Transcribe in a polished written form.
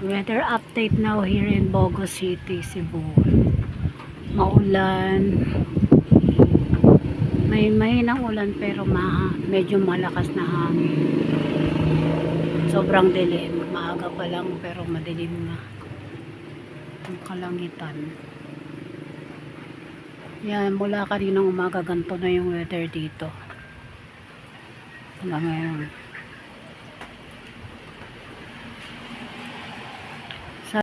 Weather update now here in Bogo City, Cebu. Maulan. May mahinang ulan pero medyo malakas na hangin. Sobrang dilim. Maaga pa lang pero madilim na ang kalangitan. Yan, mula kaninang umaga ganito na yung weather dito. Hanggang ngayon.